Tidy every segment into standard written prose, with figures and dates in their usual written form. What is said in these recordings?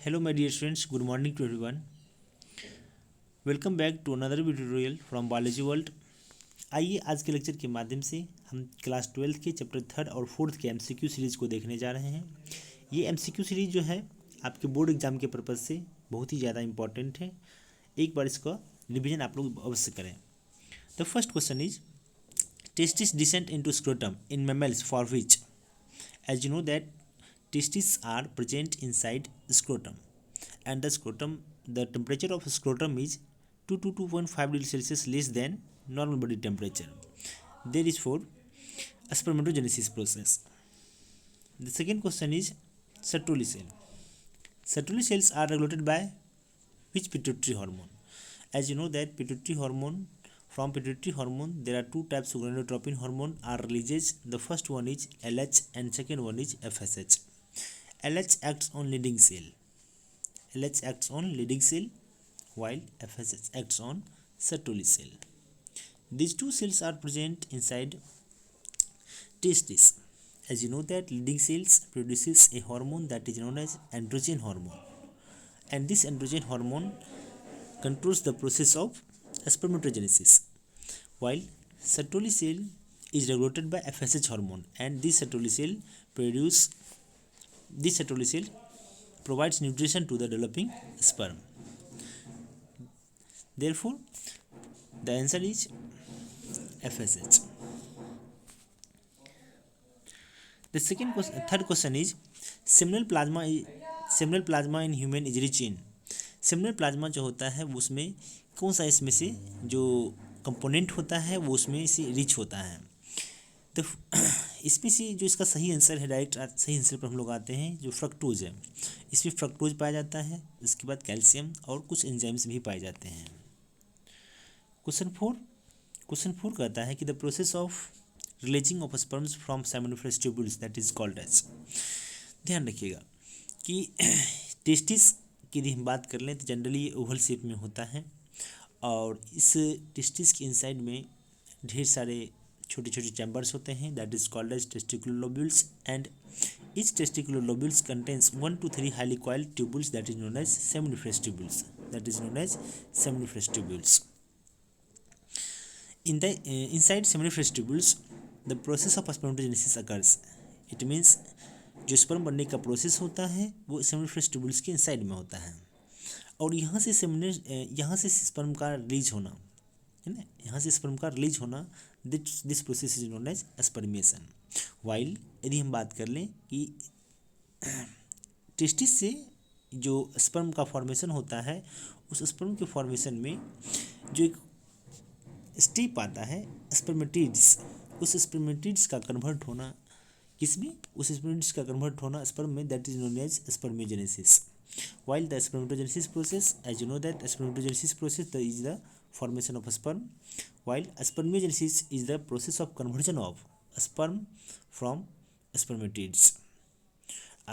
Hello my dear friends, good morning to everyone. Welcome back to another video tutorial from Biology World. आइए आज के lecture के माध्यम से हम क्लास 12 के चैप्टर 3 और 4 के एमसीक्यू सीरीज़ को देखने जा रहे हैं। ये एमसीक्यू सीरीज़ जो है आपके बोर्ड एग्जाम के पर्पज़ से बहुत ही ज़्यादा इंपॉर्टेंट है। एक बार इसका रिविजन आप लोग अवश्य करें। The first question is testis descent into scrotum in mammals for which as you know that testes are present inside scrotum and the temperature of scrotum is 2 to 2.5 degrees Celsius less than normal body temperature. There is for spermatogenesis process. The second question is Sertoli cell. Sertoli cells are regulated by which pituitary hormone? As you know that from pituitary hormone there are two types of gonadotropin hormone are released. The first one is LH and second one is FSH. LH acts on leading cell. LH acts on leading cell while FSH acts on Sertoli cell. These two cells are present inside testis. As you know that leading cells produces a hormone that is known as androgen hormone, and this androgen hormone controls the process of spermatogenesis, while Sertoli cell is regulated by FSH hormone, and this Sertoli cell provides nutrition to the developing sperm. Therefore, the answer is FSH. The third question is seminal plasma in human is rich in. Seminal plasma जो होता है वो उसमें कौन सा इसमें से जो कंपोनेंट होता है वो उसमें से रिच होता है। तो इसमें से जो इसका सही आंसर है, डायरेक्ट सही आंसर पर हम लोग आते हैं, जो फ्रक्टोज है। इसमें फ्रक्टोज पाया जाता है, उसके बाद कैल्शियम और कुछ एंजाइम्स भी पाए जाते हैं। क्वेश्चन फोर कहता है कि the process of releasing of sperms from seminiferous tubules that is called as. ध्यान रखिएगा कि टेस्टिस की यदि हम बात कर लें तो जनरली ये ओवल शेप में होता है, और इस टेस्टिस के इनसाइड में ढेर सारे छोटे छोटे चैम्बर्स होते हैं that is called as testicular lobules, and each testicular lobules contains 1 to 3 highly coiled tubules that is known as seminiferous tubules. Inside seminiferous tubules the process of spermatogenesis occurs. It means जो sperm बनने का process होता है वो seminiferous tubules के inside में होता है, और यहाँ से स्पर्म का रिलीज होना है ना, यहाँ से स्पर्म का रिलीज होना, this process is known as spermiation. वाइल यदि हम बात कर लें कि टेस्टिस से जो स्पर्म का फॉर्मेशन होता है, उस स्पर्म के फॉर्मेशन में जो एक स्टेप आता है स्पर्मेटिड्स, उस स्पर्मेटिड्स का कन्वर्ट होना किसमें, उस स्पर्मेटिड्स का कन्वर्ट होना स्पर्म में, that is known as spermiogenesis. While the spermatogenesis process, as you know that spermatogenesis process is the formation of sperm, while spermiogenesis is the process of conversion of sperm from spermatids,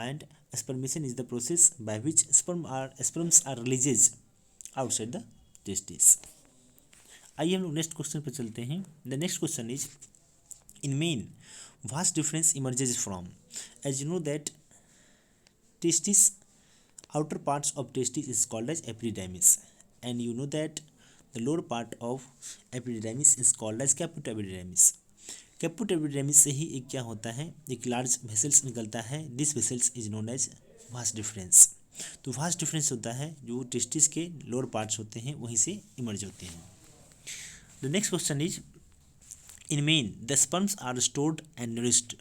and spermation is the process by which sperms are released outside the testis. आइए हम लोग next question पर चलते हैं। The next question is in main vast difference emerges from. As you know that testis, outer parts of testis is called as epididymis, and you know that the lower part of epididymis is called as caput epididymis. Caput epididymis से ही एक क्या होता है, एक large vessels निकलता है, this vessels is known as vas deferens. तो vas deferens होता है जो टेस्टिस के लोअर पार्ट्स होते हैं वहीं से इमर्ज होते हैं। The next question is in men the sperms are stored and nourished.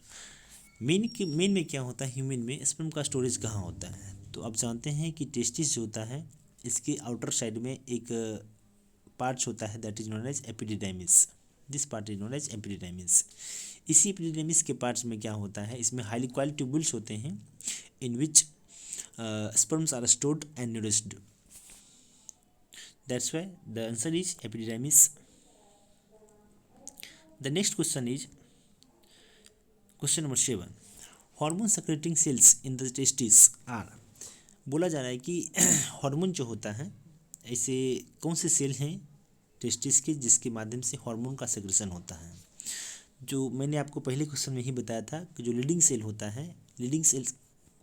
Men में क्या होता है, ह्यूमन में स्पर्म का स्टोरेज कहाँ होता है? तो आप जानते हैं कि टेस्टिस जो होता है इसके आउटर साइड में एक पार्ट्स होता है that is known as epididymis. This part is known as epididymis. इसी एपिडिडाइमिस के पार्ट्स में क्या होता है, इसमें हाईली कॉइल्ड ट्यूबुल्स होते हैं in which sperms are stored and nourished. That's why the answer is epididymis. The next question is question number 7. Hormone secreting cells in the testes are. बोला जा रहा है कि हार्मोन जो होता है, ऐसे कौन से सेल हैं टेस्टिस के जिसके माध्यम से हार्मोन का सेक्रेशन होता है। जो मैंने आपको पहले क्वेश्चन में ही बताया था कि जो लीडिंग सेल होता है, लीडिंग सेल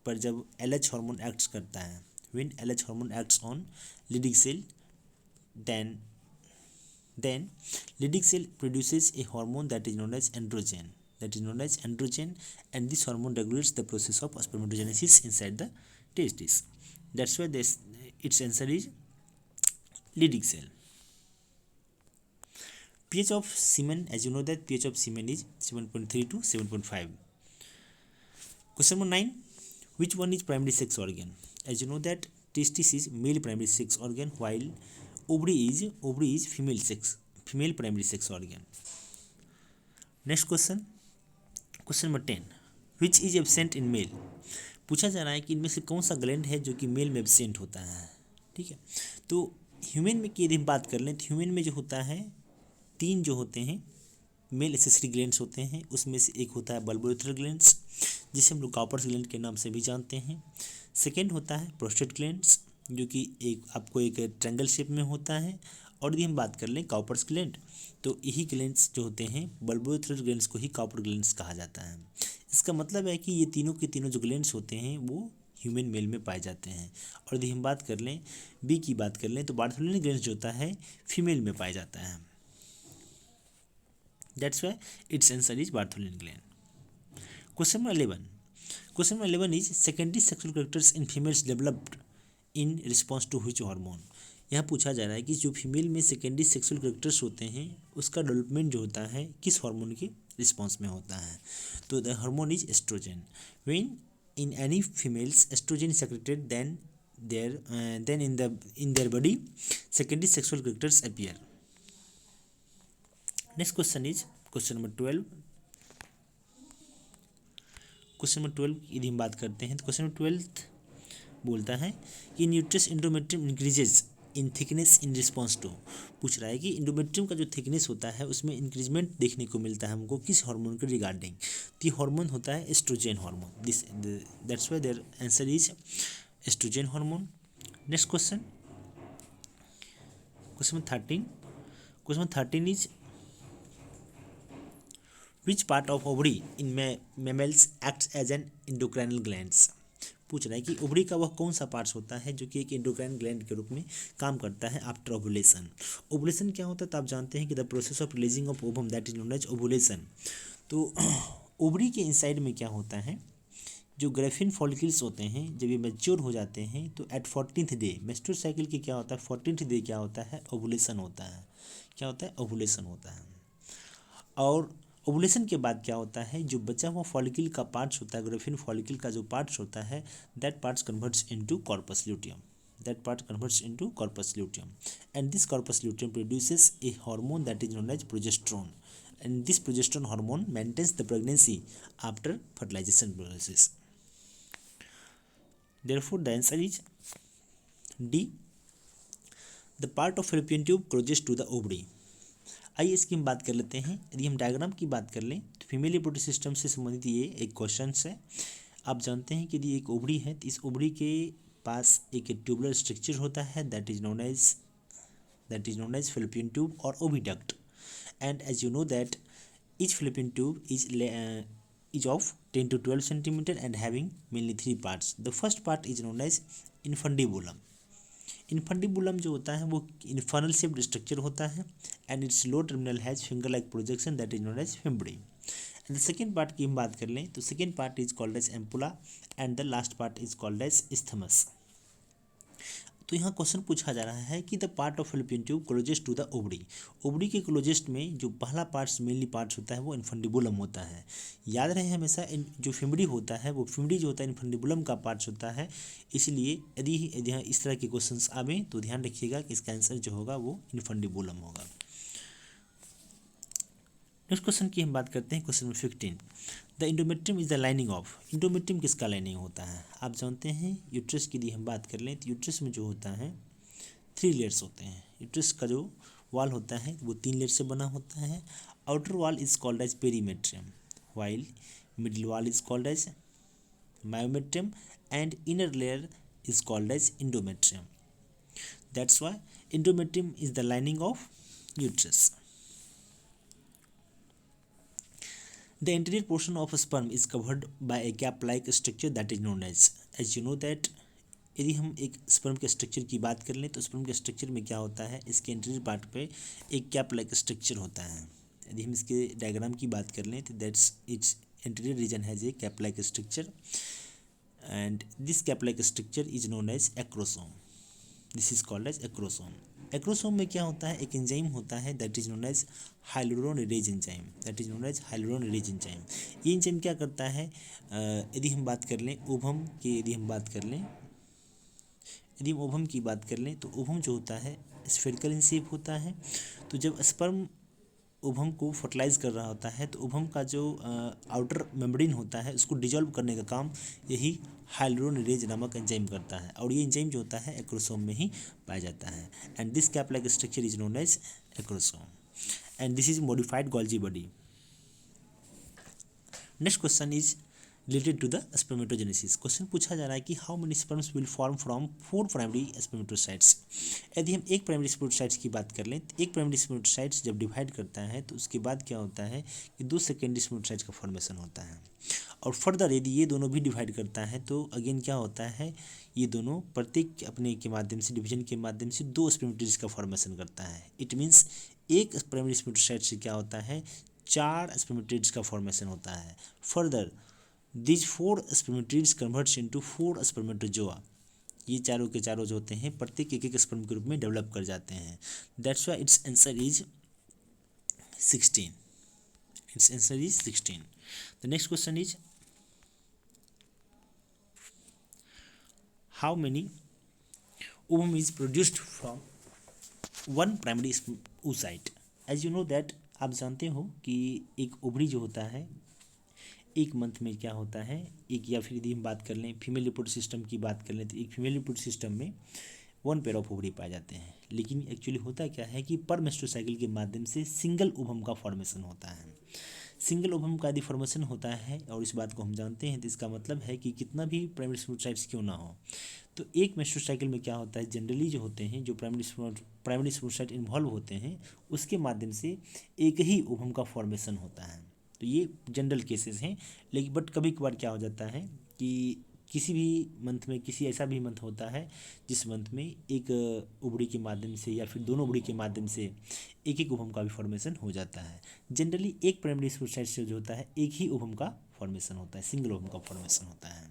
पर जब LH हार्मोन एक्ट करता है When LH hormone acts on Leydig cell, then Leydig cell produces a hormone that is known as androgen. And this hormone regulates the process of spermatogenesis inside the testes. That's why its answer is Leydig cell. pH of semen, as you know that pH of semen is 7.3 to 7.5. Question number 9. Which one is primary sex organ? As you know that testis is male primary sex organ, while ovary is female primary sex organ. Next question number 10. Which is absent in male? पूछा जा रहा है कि इनमें से कौन सा gland है जो कि मेल में एब्सेंट होता है. ठीक है, तो ह्यूमन में की यदि हम बात कर लें तो ह्यूमन में जो होता है 3 जो होते हैं मेल एसेसरी ग्लैंड्स होते हैं. उसमें से एक होता है बल्बोरेथर ग्लैंड्स, जिसे हम लोग कॉपर्स ग्लैंड के नाम से भी जानते हैं. सेकेंड होता है प्रोस्टेट ग्लैंड्स, जो कि आपको एक ट्रायंगल शेप में होता है. और यदि हम बात कर लें कॉपर्स ग्लैंड, तो यही ग्लैंड्स जो होते हैं बल्बोरेथर ग्लैंड्स को ही कॉपर ग्लैंड्स कहा जाता है. इसका मतलब है कि ये तीनों के तीनों जो ग्लैंड्स होते हैं वो ह्यूमन मेल में पाए जाते हैं. और यदि हम बात कर लें बी की बात कर लें तो बार्थोलिन ग्लैंड्स जो होता है फीमेल में पाया जाता है. That's why its answer is Bartholin gland. Question number 11 is secondary sexual characters in females developed in response to which hormone. यहाँ पूछा जा रहा है कि जो फीमेल में सेकेंडरी सेक्सुअल कैरेक्टर्स होते हैं उसका डेवलपमेंट जो होता है किस हार्मोन के रिस्पॉन्स में होता है. तो the hormone is oestrogen. When in any females estrogen is secreted, then in their body secondary sexual characters appear. Next question is question number 12. Question number 12 यदि हम बात करते हैं तो क्वेश्चन नंबर 12 बोलता है कि uterus endometrium increases in thickness in response to. पूछ रहा है कि इंडोमेट्रियम का जो थिकनेस होता है उसमें इंक्रीजमेंट देखने को मिलता है हमको किस हार्मोन के रिगार्डिंग. तो ये हार्मोन होता है estrogen hormone. That's why their answer is estrogen hormone. Next question number 13 is which part of ovary in mammals acts as an endocrinal glands. पूछ रहा है कि ओवरी का वह कौन सा पार्ट्स होता है जो कि एक एंडोक्राइन ग्लैंड के रूप में काम करता है आफ्टर ओवुलेशन. ओवुलेशन क्या होता है तो आप जानते हैं कि the process of releasing of ovum that is known as ovulation. तो ओवरी के इनसाइड में क्या होता है जो ग्रेफिन फॉलिकल्स होते हैं जब ये मैच्योर हो जाते हैं तो eight 14th day menstrual cycle की क्या होता है 14th डे क्या होता है ओवुलेशन होता है. क्या होता है ओवुलेशन होता है. और ओवुलेशन के बाद क्या होता है जो बचा हुआ फॉलिकल का पार्ट्स होता है ग्रेफिन फॉलिकल का जो पार्ट्स होता है that parts converts into corpus luteum. And this corpus luteum produces a hormone that is known as progesterone. And this progesterone hormone maintains the pregnancy after fertilization process. Therefore the answer is D. The part of fallopian tube closest to the ovary. आइए इसकी हम बात कर लेते हैं. यदि हम diagram की बात कर लें तो फीमेल रिप्रोडक्टिव सिस्टम से संबंधित ये एक क्वेश्चन है. आप जानते हैं कि यदि एक ओवरी है तो इस ओवरी के पास एक ट्यूबुलर स्ट्रक्चर होता है that is known as fallopian tube और oviduct. And as you know that each fallopian tube is of 10 to 12 centimeter and having mainly 3 parts. The first part is known as infundibulum. Infundibulum जो होता है वो infernal shaped structure होता है and its low terminal has finger like projection that is known as fimbriae. And the second part की हम बात कर लें तो second part is called as ampulla and the last part is called as isthmus. तो यहाँ question पूछा जा रहा है कि the part of fallopian tube closest to the ovary. Ovary के क्लोजेस्ट में जो पहला पार्ट्स मेनली पार्ट्स होता है वो इन्फंडिबुलम होता है. याद रहे हमेशा जो फिमड़ी होता है वो फिमड़ी जो होता है इन्फंडिबुलम का पार्ट्स होता है. इसलिए यदि यहाँ इस तरह के क्वेश्चंस आवे तो ध्यान रखिएगा कि इसका आंसर जो होगा वो इन्फंडिबुलम होगा. नेक्स्ट क्वेश्चन की हम बात करते हैं question number 15. The endometrium is the lining of. Endometrium किसका लाइनिंग होता है. आप जानते हैं यूट्रस की यदि हम बात कर लें तो यूट्रस में जो होता है 3 लेयर्स होते हैं. यूट्रस का जो वॉल होता है वो 3 लेयर से बना होता है. Outer wall is called as perimetrium while middle wall is called as myometrium and inner layer is called as endometrium. That's why endometrium is the lining of uterus. The anterior portion of a sperm is covered by a cap-like structure that is known as you know that यदि हम एक sperm के structure की बात कर लें तो sperm के स्ट्रक्चर में क्या होता है, इसके एंटीरियर पार्ट पे एक कैप लाइक स्ट्रक्चर होता है। यदि हम इसके डायग्राम की बात कर लें तो that's its anterior region has a cap like structure and this cap like structure is known as acrosome. This is called as acrosome. Acrosome में क्या होता है, एक एंजाइम होता है that is known as hyaluronidase enzyme, that is known as hyaluronidase enzyme. ये enzyme क्या करता है, यदि हम बात कर लें ओवम की, यदि हम बात कर लें ओवम की बात कर लें तो ओवम जो होता है स्फेरिकल इन शेप होता है। तो जब स्पर्म ओवम को फर्टिलाइज कर रहा होता है तो ओवम का जो आउटर मेम्ब्रेन होता है उसको डिजॉल्व करने का काम यही हाइलुरोनिडेज नामक एंजाइम करता है, और ये एंजाइम जो होता है एक्रोसोम में ही पाया जाता है। And this cap like structure is known as acrosome and this is modified Golgi body. Next question is related to the spermatogenesis. Question पूछा जा रहा है कि how many sperms will form from 4 primary spermatocytes. यदि हम एक primary spermatocytes की बात कर लें तो एक प्राइमरी स्पर्मेटोसाइट्स जब डिवाइड करता है तो उसके बाद क्या होता है कि 2 सेकेंडरी स्पर्मेटोसाइट्स का फॉर्मेशन होता है। और फर्दर यदि ये दोनों भी डिवाइड करता है तो अगेन क्या होता है, ये दोनों प्रत्येक अपने के माध्यम से डिवीजन के माध्यम से 2 स्पर्मेटोजेनेसिस का फॉर्मेशन करता है। इट मीन्स एक प्राइमरी स्पर्मेटोसाइट से क्या होता है 4 स्पर्मेटोजेनेसिस का फॉर्मेशन होता है। Further these 4 spermatids converts into 4 spermatozoa। ये चारों के चारों जो होते हैं प्रत्येक एक एक स्पर्म के रूप में डेवलप कर जाते हैं। That's why its answer is 16। Its answer is 16। The next question is how many ovum is produced from one primary oocyte। As you know that, आप जानते हो कि एक ओवरी जो होता है एक मंथ में क्या होता है एक, या फिर यदि हम बात कर लें फीमेल रिप्रोडक्टिव सिस्टम की बात कर लें तो एक फीमेल रिप्रोडक्टिव सिस्टम में 1 पेयर ऑफ ओवरी पाए जाते हैं। लेकिन एक्चुअली होता क्या है कि पर मेंस्ट्रुअल साइकिल के माध्यम से सिंगल ओवम का फॉर्मेशन होता है। सिंगल ओवम का यदि फॉर्मेशन होता है और इस बात को हम जानते हैं तो इसका मतलब है कि कितना भी प्राइमरी स्पर्मेटोसाइट्स क्यों ना हो, तो एक मेंस्ट्रुअल साइकिल में क्या होता है जनरली जो होते हैं जो प्राइमरी स्पर्मेटोसाइट इन्वॉल्व होते हैं उसके माध्यम से एक ही ओवम का फॉर्मेशन होता है। तो ये जनरल केसेस हैं। लेकिन बट कभी कभार क्या हो जाता है कि किसी भी मंथ में किसी ऐसा भी मंथ होता है जिस मंथ में एक ओवरी के माध्यम से या फिर दोनों ओवरी के माध्यम से एक एक ओवम का भी फॉर्मेशन हो जाता है। जनरली एक प्राइमरी स्पर्मेटोसाइट से जो होता है एक ही ओवम का फॉर्मेशन होता है, सिंगल ओवम का फॉर्मेशन होता है।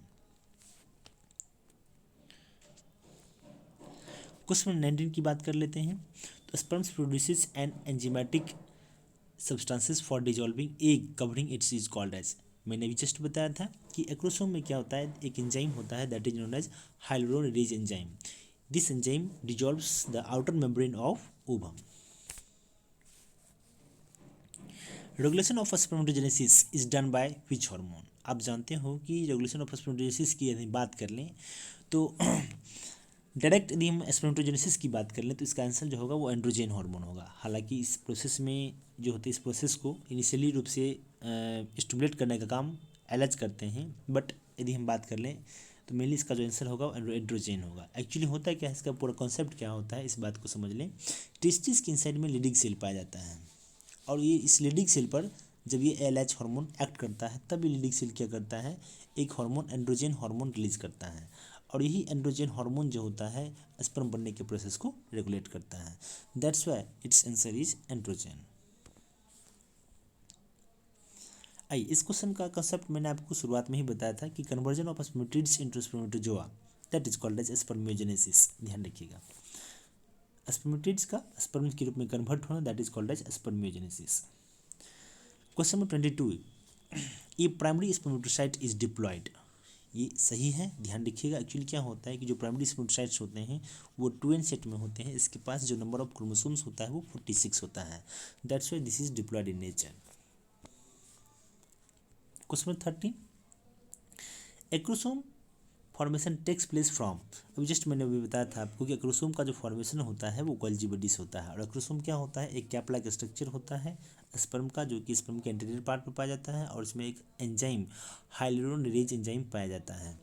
क्वेश्चन 19 की बात कर लेते हैं। तो sperms produces an enzymatic substances for dissolving egg covering its is called as. मैंने अभी जस्ट बताया था कि एक्रोसोम में क्या होता है एक एंजाइम होता है that is known as hyaluronidase enzyme. This enzyme dissolves the outer membrane of ovum. Regulation of spermatogenesis is done by which hormone. आप जानते हो कि रेगुलेशन ऑफ स्पर्मेटोजेनेसिस की यदि बात कर लें तो डायरेक्ट यदि हम स्पर्मेटोजेनेसिस की बात कर लें तो इसका आंसर जो होगा वो एंड्रोजन हार्मोन होगा। हालांकि इस प्रोसेस में जो होते हैं इस प्रोसेस को इनिशियली रूप से स्टिमुलेट करने का काम एलएच करते हैं, बट यदि हम बात कर लें तो मेनली इसका जो आंसर होगा वो एंड्रोजन होगा। एक्चुअली होता है क्या है, इसका पूरा कॉन्सेप्ट क्या होता है इस बात को समझ लें। टेस्टिस के इनसाइड में लीडिंग सेल पाया जाता है और ये इस लीडिंग सेल पर जब ये एलएच हार्मोन एक्ट करता है तब ये लीडिंग सेल क्या करता है एक हार्मोन एंड्रोजन हार्मोन रिलीज करता है, और यही एंड्रोजन हार्मोन जो होता है स्पर्म बनने के प्रोसेस को रेगुलेट करता है। That's why its answer is androgen. आइए इस क्वेश्चन का कंसेप्ट मैंने आपको शुरुआत में ही बताया था कि conversion of spermatids into spermatozoa that is called as spermiogenesis. ध्यान रखिएगा, स्पर्मेटिड्स का स्पर्म के रूप में कन्वर्ट होना that is called as spermiogenesis. Question number 22, ये प्राइमरी स्पर्मेटोसाइट इज डिप्लॉयड। ये सही है, ध्यान रखिएगा। एक्चुअली क्या होता है कि जो प्राइमरी स्पर्मेटोसाइट्स होते हैं वो 2n सेट में होते हैं। इसके पास जो नंबर ऑफ क्रोमोसोम्स होता है वो 46 होता है। That's why this is diploid in nature. Question 13, acrosome formation takes place from. अभी जस्ट मैंने अभी बताया था आपको कि एक्रोसोम का जो फॉर्मेशन होता है वो गोल्जी बॉडी से होता है, और एक्रोसोम क्या होता है एक कैप लाइक स्ट्रक्चर होता है स्पर्म का जो कि स्पर्म के एंटीरियर पार्ट में पाया जाता है, और इसमें एक एंजाइम हाइलुरोनिडेज एंजाइम पाया जाता है।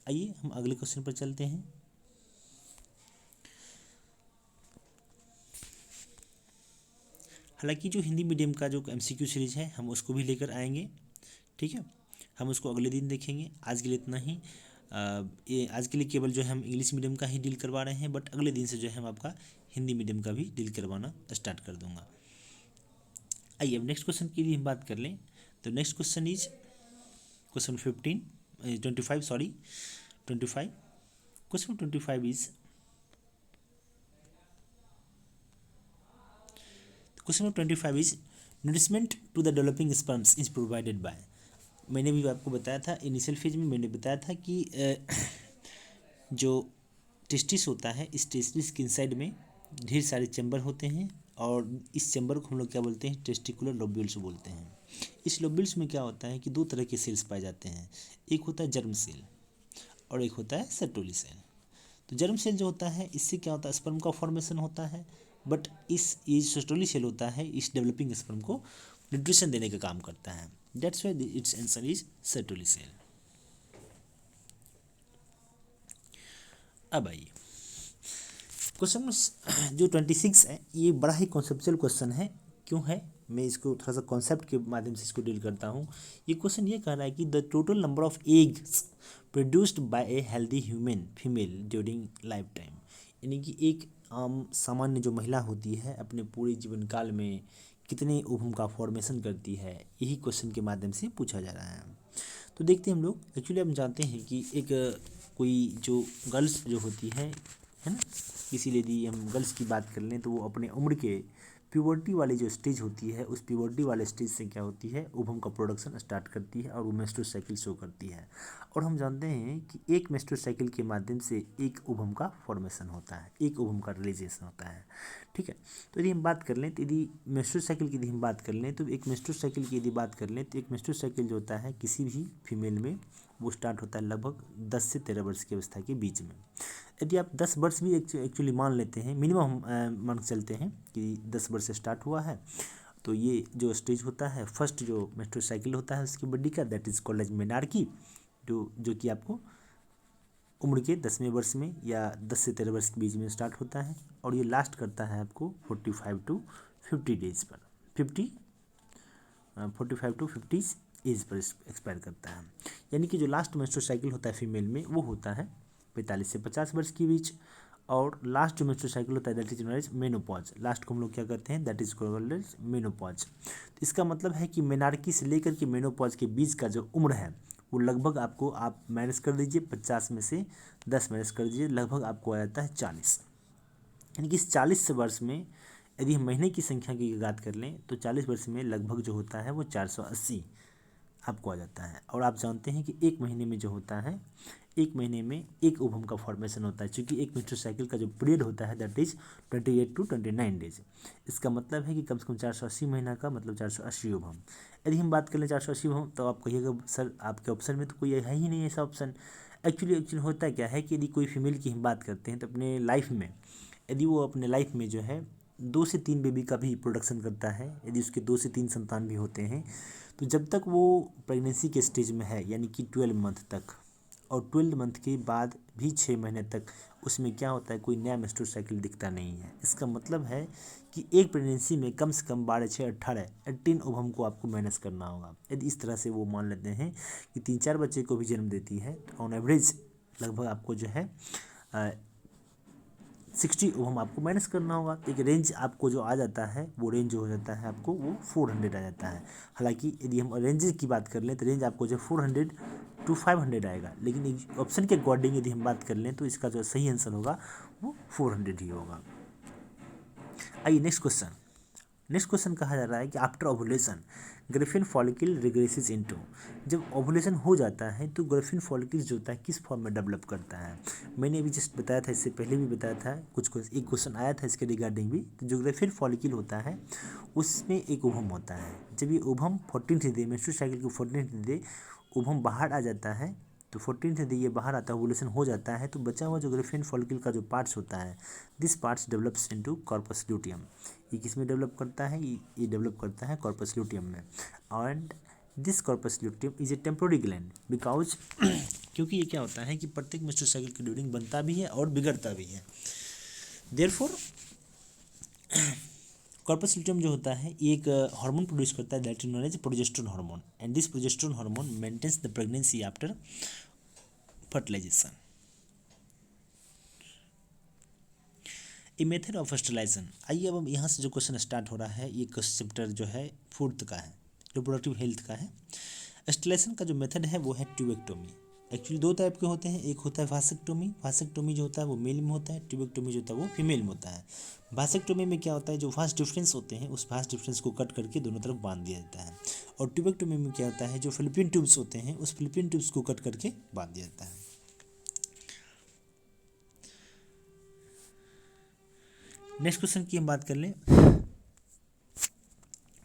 आइए हम अगले क्वेश्चन पर चलते हैं। हालांकि जो हिंदी मीडियम का जो एमसीक्यू सीरीज है हम उसको भी लेकर आएंगे, ठीक है, हम उसको अगले दिन देखेंगे। आज के लिए इतना ही। ये आज के लिए केवल जो है हम इंग्लिश मीडियम का ही डील करवा रहे हैं, बट अगले दिन से जो है हम आपका हिंदी मीडियम का भी डील करवाना स्टार्ट कर दूंगा। आइए अब नेक्स्ट क्वेश्चन की भी हम बात कर लें। तो next question is question 25 sorry 25। Question 25 is question 25 is nourishment to the developing sperms is provided by. मैंने भी आपको बताया था इनिशियल फेज में, मैंने बताया था कि जो टेस्टिस होता है, इस टेस्टिस के इनसाइड में ढेर सारे चैम्बर होते हैं और इस चैम्बर को हम लोग क्या बोलते हैं, टेस्टिकुलर लोब्यूल्स बोलते हैं। इस लोब्यूल्स में क्या होता है कि दो तरह के सेल्स पाए जाते हैं, एक होता है जर्म सेल और एक होता है सर्टोली सेल। तो जर्म सेल जो होता है इससे क्या होता है, स्पर्म का फॉर्मेशन होता है, बट ये सर्टोली सेल होता है इस डेवलपिंग स्पर्म को न्यूट्रिशन देने का काम करता है। That's why its answer is Sertoli cell. अब आइए क्वेश्चन जो 26 है, ये बड़ा ही कॉन्सेप्चुअल क्वेश्चन है। क्यों है, मैं इसको थोड़ा सा कॉन्सेप्ट के माध्यम से इसको डील करता हूँ। ये क्वेश्चन ये कह रहा है कि the total number of eggs produced by a healthy human female during life time, यानी कि एक आम सामान्य जो महिला होती है अपने पूरे जीवन काल में कितने ओवम का फॉर्मेशन करती है, यही क्वेश्चन के माध्यम से पूछा जा रहा है। तो देखते हैं हम लोग। एक्चुअली हम जानते हैं कि एक कोई जो गर्ल्स जो होती है ना, इसीलिए यदि हम गर्ल्स की बात कर लें तो वो अपने उम्र के प्यूबर्टी वाली जो स्टेज होती है, उस प्यूबर्टी वाले स्टेज से क्या होती है, ओवम का प्रोडक्शन स्टार्ट करती है और वो मेंस्ट्रुअल साइकिल शो करती है। और हम जानते हैं कि एक मेंस्ट्रुअल साइकिल के माध्यम से एक ओवम का फॉर्मेशन होता है, एक ओवम का रिलीजेशन होता है। ठीक है, तो यदि हम बात कर लें, तो यदि मेंस्ट्रुअल साइकिल की यदि हम बात कर लें, तो एक मेंस्ट्रुअल साइकिल की यदि बात कर लें, तो एक मेंस्ट्रुअल साइकिल जो होता है किसी भी फीमेल में वो स्टार्ट होता है लगभग 10 से 13 वर्ष की अवस्था के बीच में। यदि आप 10 वर्ष भी एक्चुअली मान लेते हैं, मिनिमम मान के चलते हैं कि 10 वर्ष से स्टार्ट हुआ है, तो ये जो स्टेज होता है फर्स्ट जो मेंस्ट्रुअल साइकिल होता है उसकी बॉडी का, that is called as menarche, जो कि आपको उम्र के 10वें वर्ष में या 10 से 13 वर्ष के बीच में स्टार्ट होता है और ये लास्ट करता है आपको 45 टू 50 डेज पर, 45 टू 50 एज पर एक्सपायर करता है। यानी कि जो लास्ट मेंस्ट्रुअल साइकिल होता है फीमेल में वो होता है 45 से 50 वर्ष के बीच, और लास्ट जो मेंस्ट्रुअल साइकिल होता है that is known as menopause. Last को हम लोग क्या करते हैं, that is called as menopause. तो इसका मतलब है कि मेनार्की से लेकर के मेनोपॉज के बीच का जो उम्र है वो लगभग आपको, आप माइनस कर दीजिए 50 में से 10 माइनस कर दीजिए, लगभग आपको आ जाता है 40। यानी कि इस 40 वर्ष में यदि हम महीने की संख्या की बात कर लें तो 40 वर्ष में लगभग जो होता है वो 480 आपको आ जाता है। और आप जानते हैं कि एक महीने में जो होता है, एक महीने में एक ओवम का फॉर्मेशन होता है, क्योंकि एक मेंस्ट्रुअल साइकिल का जो पीरियड होता है दैट इज 28 टू 29 डेज। इसका मतलब है कि कम से कम 480 महीना का मतलब 480 ओवम। यदि हम बात करें 480 ओवम, तो आप कहिएगा सर आपके ऑप्शन में तो कोई है ही नहीं ऐसा ऑप्शन। एक्चुअली होता क्या है कि यदि कोई फीमेल की हम बात करते हैं तो अपने लाइफ में, यदि वो अपने लाइफ में जो है 2 से 3 बेबी का भी प्रोडक्शन करता है, यदि उसके 2 से 3 संतान भी होते हैं, तो जब तक वो प्रेगनेंसी के स्टेज में है यानी कि 12 मंथ तक, और 12 मंथ के बाद भी 6 महीने तक उसमें क्या होता है, कोई नया मेंस्ट्रुअल साइकिल दिखता नहीं है। इसका मतलब है कि एक प्रेगनेंसी में कम से कम 12, 6, 18 ओवम को आपको मैनेज करना होगा। यदि इस तरह से वो मान लेते हैं कि 3-4 बच्चे को भी जन्म देती है, तो ऑन एवरेज लगभग आपको जो है 60 ओवम आपको माइनस करना होगा। तो एक रेंज आपको जो आ जाता है वो रेंज जो हो जाता है आपको वो 400 आ जाता है। हालांकि यदि हम रेंज की बात कर लें तो रेंज आपको जो 400 टू 500 आएगा, लेकिन ऑप्शन के अकॉर्डिंग यदि हम बात कर लें तो इसका जो सही आंसर होगा वो 400 ही होगा। आइए नेक्स्ट क्वेश्चन कहा जा रहा है कि after ovulation graafian follicle regresses into. जब ओवुलेशन हो जाता है तो ग्राफिन फॉलिकल जो होता है किस फॉर्म में डेवलप करता है। मैंने अभी जस्ट बताया था, इससे पहले भी बताया था, एक क्वेश्चन आया था इसके रिगार्डिंग भी। तो जो ग्राफिन फॉलिकल होता है उसमें एक ओवम होता है। जब ये ovum 14th day menstrual cycle को 14th डे ओवम बाहर आ जाता है, तो 14th डे ये बाहर आता है, ओवुलेशन हो जाता है, तो बचा हुआ जो ग्राफिन फॉलिकल का जो पार्ट्स होता है, this parts develops into corpus luteum. ये किस में डेवलप करता है, ये डेवलप करता है कॉर्पस ल्यूटियम में। And this corpus luteum is a temporary gland because क्योंकि ये क्या होता है कि प्रत्येक मेंस्ट्रुअल साइकिल के ड्यूरिंग बनता भी है और बिगड़ता भी है। देयरफॉर कॉर्पस ल्यूटियम जो होता है ये एक हार्मोन प्रोड्यूस करता है that is known as progesterone hormone, and this progesterone hormone maintains the pregnancy after fertilization. A method of fertilization. आइए अब हम यहाँ से जो क्वेश्चन स्टार्ट हो रहा है ये चैप्टर जो है 4th का है, रिप्रोडक्टिव हेल्थ का है। फर्टिलाइजेशन का जो मेथड है वो है ट्यूबेक्टोमी। एक्चुअली दो टाइप के होते हैं, एक होता है वासेक्टोमी। वासेक्टोमी जो होता है वो मेल में होता है, ट्यूबेक्टोमी जो होता है वो फीमेल में होता है। वासेक्टोमी में क्या होता है, जो फास्ट डिफरेंस होते हैं उस फास्ट डिफरेंस को कट करके दोनों तरफ बांध दिया जाता है। और ट्यूबेक्टोमी में क्या होता है, जो फिलिपिन ट्यूब्स होते हैं उस फिलिपिन ट्यूब्स को कट करके बांध दिया जाता है। नेक्स्ट क्वेश्चन की हम बात कर लें,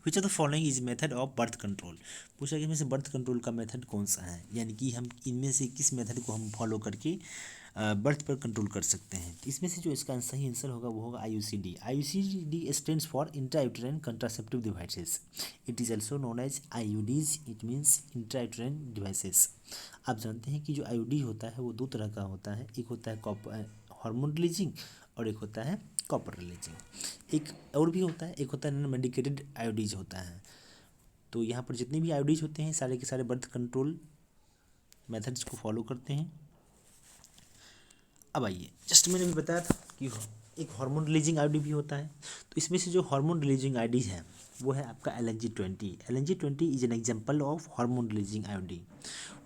विच of the following is method of birth control. पूछा कि इनमें से बर्थ कंट्रोल का मेथड कौन सा है, यानी कि हम इनमें से किस मेथड को हम फॉलो करके बर्थ पर कंट्रोल कर सकते हैं। इसमें से जो इसका सही आंसर होगा वो होगा IUCD। IUCD stands for intrauterine contraceptive devices. It is also known as IUDs, it means intrauterine devices. आप जानते हैं कि जो IUD होता है वो दो तरह का होता है, एक होता है हार्मोन रिलीजिंग और एक होता है कॉपर रिलीजिंग। एक और भी होता है, एक होता है नॉन मेडिकेटेड IUDs होता है। तो यहाँ पर जितने भी IUDs होते हैं सारे के सारे बर्थ कंट्रोल मेथड्स को फॉलो करते हैं। अब आइए, जस्ट मैंने भी बताया था कि एक हार्मोन रिलीजिंग IUD भी होता है। तो इसमें से जो हार्मोन रिलीजिंग IUD है वो है आपका LNG-20। LNG-20 is an example of hormone releasing IUD,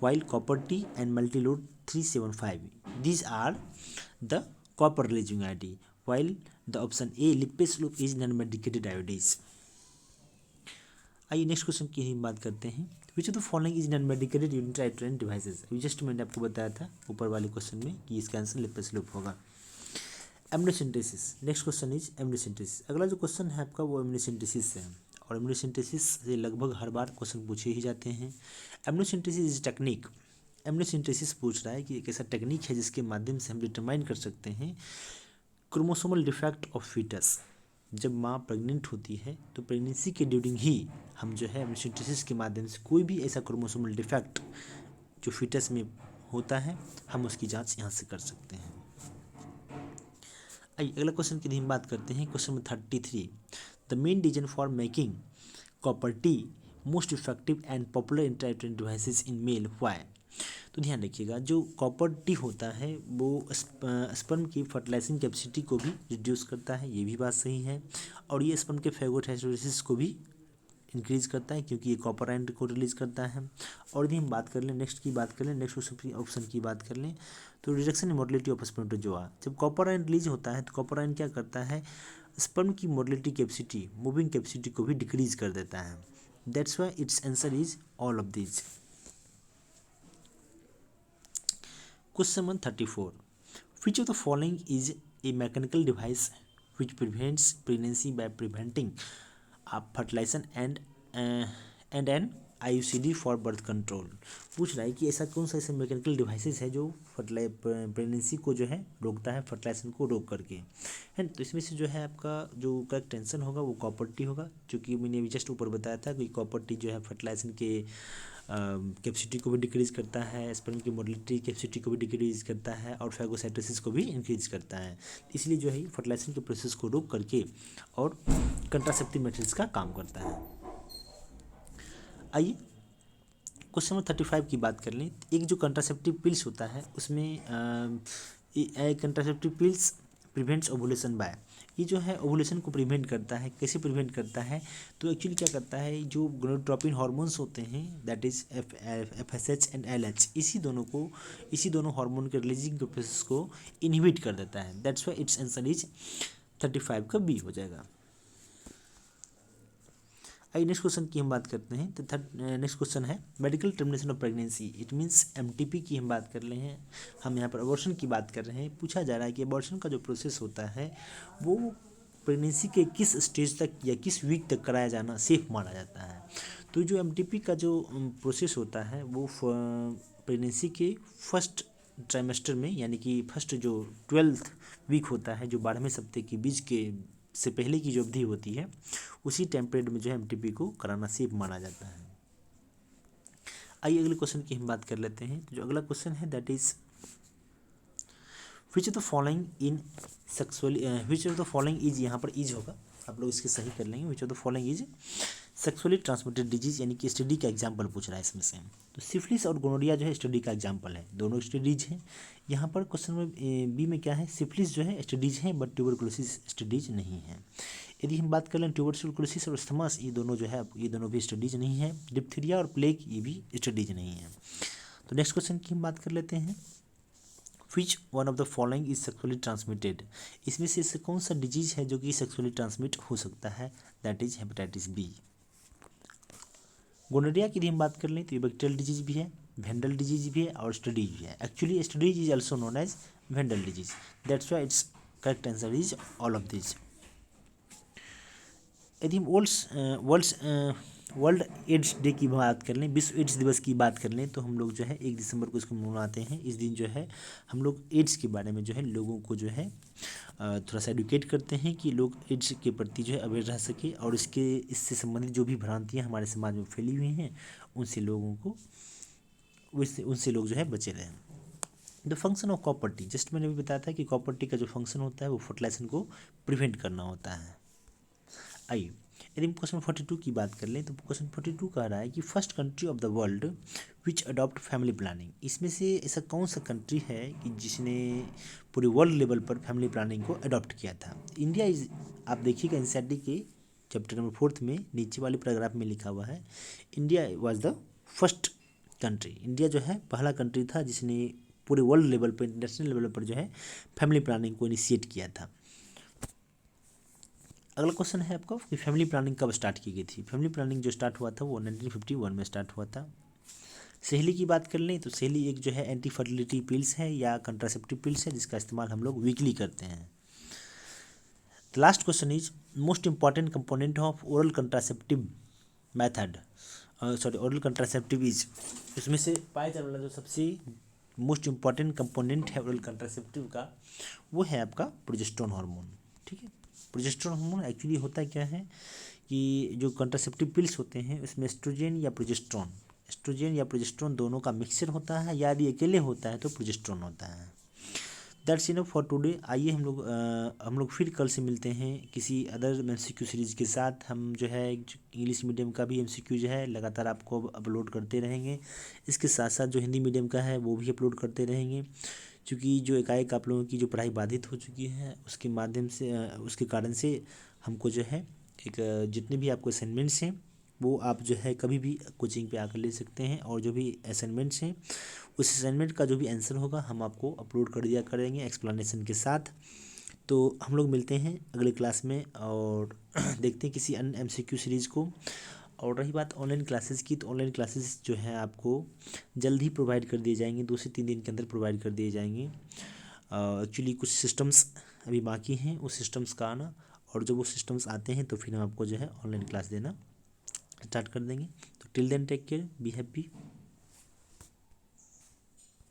while copper T and multilode 375, these are the copper releasing IUD, while the option A lipase loop is non-medicated IUDs। आइए next question की हम बात करते हैं, which of the following is non medicated intrauterine devices. अभी just मैंने आपको बताया था ऊपर वाले क्वेश्चन में कि इसका आंसर लिपस लूप होगा। Amniocentesis, next question is amniocentesis. अगला जो क्वेश्चन है आपका वो एमनियोसेंटेसिस से है, और एमनियोसेंटेसिस से लगभग हर बार क्वेश्चन पूछे ही जाते हैं। Amniocentesis is technique. एमनियोसेंटेसिस पूछ रहा है कि एक ऐसा टेक्निक है जिसके माध्यम से हम डिटरमाइन कर सकते हैं क्रोमोसोमल डिफेक्ट ऑफ फीटस। जब माँ प्रेग्नेंट होती है तो प्रेगनेंसी के ड्यूरिंग ही हम जो है एमनियोसेंटेसिस के माध्यम से कोई भी ऐसा क्रोमोसोमल डिफेक्ट जो फीटस में होता है हम उसकी जांच यहाँ से कर सकते हैं। आइए अगला क्वेश्चन की हम बात करते हैं, question number 33। The main reason for making copper T most effective and popular intrauterine devices in male why. तो ध्यान रखिएगा, जो कॉपर टी होता है वो स्पर्म की फर्टिलाइजिंग कैपेसिटी को भी रिड्यूस करता है, ये भी बात सही है। और ये स्पर्म के फेगोसाइटोसिस को भी इंक्रीज करता है क्योंकि ये कॉपर आयन को रिलीज करता है। और यदि हम बात कर लें नेक्स्ट की बात कर लें, नेक्स्ट ऑप्शन की बात कर लें, तो reduction in motility of spermatozoa. जब कॉपर आयन रिलीज होता है तो कॉपर आयन क्या करता है, स्पर्म की मोटिलिटी कैपेसिटी, मूविंग कैपेसिटी को भी डिक्रीज कर देता है। That's why its answer is all of these. Question number 34। Which of the following is a mechanical device which prevents pregnancy by preventing fertilization and an IUCD for birth control. पूछ रहा है कि ऐसा कौन सा ऐसे मैकेनिकल डिवाइसेस है जो प्रेगनेंसी को जो है रोकता है, फर्टिलाइजेशन को रोक करके है। तो इसमें से जो है आपका जो करेक्ट आंसर होगा वो कॉपर टी होगा, क्योंकि मैंने अभी जस्ट ऊपर बताया था कि कॉपर टी जो है फर्टिलाइजेशन के कैपेसिटी को भी डिक्रीज करता है, स्पर्म की मोटिलिटी कैपेसिटी को भी डिक्रीज करता है और फेगोसाइटोसिस को भी इंक्रीज करता है। इसलिए जो है फर्टिलाइजेशन के प्रोसेस को रोक करके और कंट्रासेप्टिव मेथड्स का काम करता है। आइए क्वेश्चन नंबर 35 की बात कर लें। एक जो कंट्रासेप्टिव पिल्स होता है उसमें contraceptive pills prevents ovulation by, ये जो है ओवुलेशन को प्रिवेंट करता है। कैसे प्रिवेंट करता है, तो एक्चुअली क्या करता है, जो गोनाडोट्रोपिन हार्मोन्स होते हैं that is FSH and LH, इसी दोनों हार्मोन के रिलीजिंग के प्रोसेस को इनहिबिट कर देता है। That's why its answer is 35 का बी हो जाएगा। आइए नेक्स्ट क्वेश्चन की हम बात करते हैं। तो नेक्स्ट क्वेश्चन है medical termination of pregnancy, it means MTP की हम बात कर रहे हैं। हम यहाँ पर अबॉर्शन की बात कर रहे हैं। पूछा जा रहा है कि अबॉर्शन का जो प्रोसेस होता है वो प्रेगनेंसी के किस स्टेज तक या किस वीक तक कराया जाना सेफ माना जाता है। तो जो MTP का जो प्रोसेस होता है वो प्रेगनेंसी के फर्स्ट ट्राइमेस्टर में, यानी कि फर्स्ट जो 12th वीक होता है, जो 12वें सप्ताह के बीच के से पहले की जो अवधि होती है उसी टाइम पीरियड में जो है MTP को कराना सेफ माना जाता है। आइए अगले क्वेश्चन की हम बात कर लेते हैं। तो जो अगला क्वेश्चन है that is which of the following in sexually, which of the following is, यहाँ पर इज होगा, आप लोग इसके सही कर लेंगे। विच of the following is sexually transmitted disease यानी कि एसटीडी का एग्जाम्पल पूछ रहा है इसमें से। तो सिफिलिस और गोनोरिया जो है एसटीडी का एग्जाम्पल है, दोनों एसटीडीज हैं। यहाँ पर क्वेश्चन में बी में क्या है, सिफिलिस जो है एसटीडीज है बट ट्यूबरकुलोसिस एसटीडीज नहीं है। यदि हम बात कर लें ट्यूबरकुलोसिस और अस्थमा, ये दोनों जो है ये दोनों भी स्टडीज नहीं है। डिप्थीरिया और प्लेग ये भी स्टडीज नहीं है। तो नेक्स्ट क्वेश्चन की हम बात कर लेते हैं, which one of the following is sexually transmitted, इसमें से इससे कौन सा डिजीज है जो कि सेक्सुअली ट्रांसमिट हो सकता है, that is hepatitis B. Gonorrhoea की यदि हम बात कर लें तो ये बैक्टीरियल डिजीज भी है, वेंडल डिजीज भी है और स्टडीज भी है। Actually studies is also known as Wendel disease, that's why its correct answer is all of this. यदि हम वर्ल्ड एड्स डे की बात कर लें, विश्व एड्स दिवस की बात कर लें, तो हम लोग जो है 1 दिसंबर को इसको मनाते हैं। इस दिन जो है हम लोग एड्स के बारे में जो है लोगों को जो है थोड़ा सा एडुकेट करते हैं कि लोग एड्स के प्रति जो है अवेयर रह सके और इससे संबंधित जो भी भ्रांतियाँ हमारे समाज में फैली हुई हैं उनसे लोगों को उनसे लोग जो है बचे रहें। The function of copper T, just मैंने भी बताया था कि कॉपर टी का जो फंक्शन होता है वो फर्टिलाइजेशन को प्रिवेंट करना होता है। आइए यदि हम क्वेश्चन 42 की बात कर लें तो क्वेश्चन 42 कह रहा है कि first country of the world which adopt family planning, इसमें से ऐसा कौन सा कंट्री है कि जिसने पूरे वर्ल्ड लेवल पर फैमिली प्लानिंग को अडॉप्ट किया था। इंडिया इज, आप देखिएगा एनसीईआरटी के चैप्टर नंबर 4 में नीचे वाले पैराग्राफ में लिखा हुआ है, India was the first country, India जो है पहला कंट्री था जिसने पूरे वर्ल्ड लेवल पर, इंटरनेशनल लेवल पर जो है फैमिली प्लानिंग को इनिशिएट किया था। अगला क्वेश्चन है आपका कि फैमिली प्लानिंग कब स्टार्ट की गई थी। फैमिली प्लानिंग जो स्टार्ट हुआ था वो 1951 में स्टार्ट हुआ था। सहेली की बात कर लें तो सहेली एक जो है एंटी फर्टिलिटी पिल्स है या कंट्रासेप्टिव पिल्स है जिसका इस्तेमाल हम लोग वीकली करते हैं। The last question is most important component of oral contraceptive method, oral contraceptive is, इसमें से पाया जाने वाला जो सबसे मोस्ट इंपॉर्टेंट कंपोनेंट है ओरल कंट्रासेप्टिव का वो है आपका प्रोजेस्टेरोन हार्मोन। ठीक है, प्रोजेस्टेरोन हार्मोन एक्चुअली होता क्या है कि जो कंट्रासेप्टिव पिल्स होते हैं उसमें एस्ट्रोजन या प्रोजेस्टेरोन दोनों का मिक्सचर होता है, या यदि अकेले होता है तो प्रोजेस्टेरोन होता है। That's enough for today. आइए हम लोग फिर कल से मिलते हैं किसी अदर एमसीक्यू सीरीज़ के साथ। हम जो है इंग्लिश मीडियम का भी एमसीक्यू जो है लगातार आपको अपलोड करते रहेंगे, इसके साथ साथ जो हिंदी मीडियम का है वो भी अपलोड करते रहेंगे, क्योंकि जो एकाएक आप लोगों की जो पढ़ाई बाधित हो चुकी है उसके माध्यम से उसके कारण से हमको जो है एक जितने भी आपको असाइनमेंट्स हैं वो आप जो है कभी भी कोचिंग पे आकर ले सकते हैं, और जो भी असाइनमेंट्स हैं उस असाइनमेंट का जो भी आंसर होगा हम आपको अपलोड कर दिया करेंगे एक्सप्लेनेशन के साथ। तो हम लोग मिलते हैं अगले क्लास में और देखते हैं किसी अन्य एमसीक्यू सीरीज़ को। और रही बात ऑनलाइन क्लासेस की, तो ऑनलाइन क्लासेस जो है आपको जल्द ही प्रोवाइड कर दिए जाएंगे, 2 से 3 दिन के अंदर प्रोवाइड कर दिए जाएंगे। एक्चुअली कुछ सिस्टम्स अभी बाकी हैं उस सिस्टम्स का आना, और जब वो सिस्टम्स आते हैं तो फिर हम आपको जो है ऑनलाइन क्लास देना स्टार्ट कर देंगे। तो till then take care, be happy.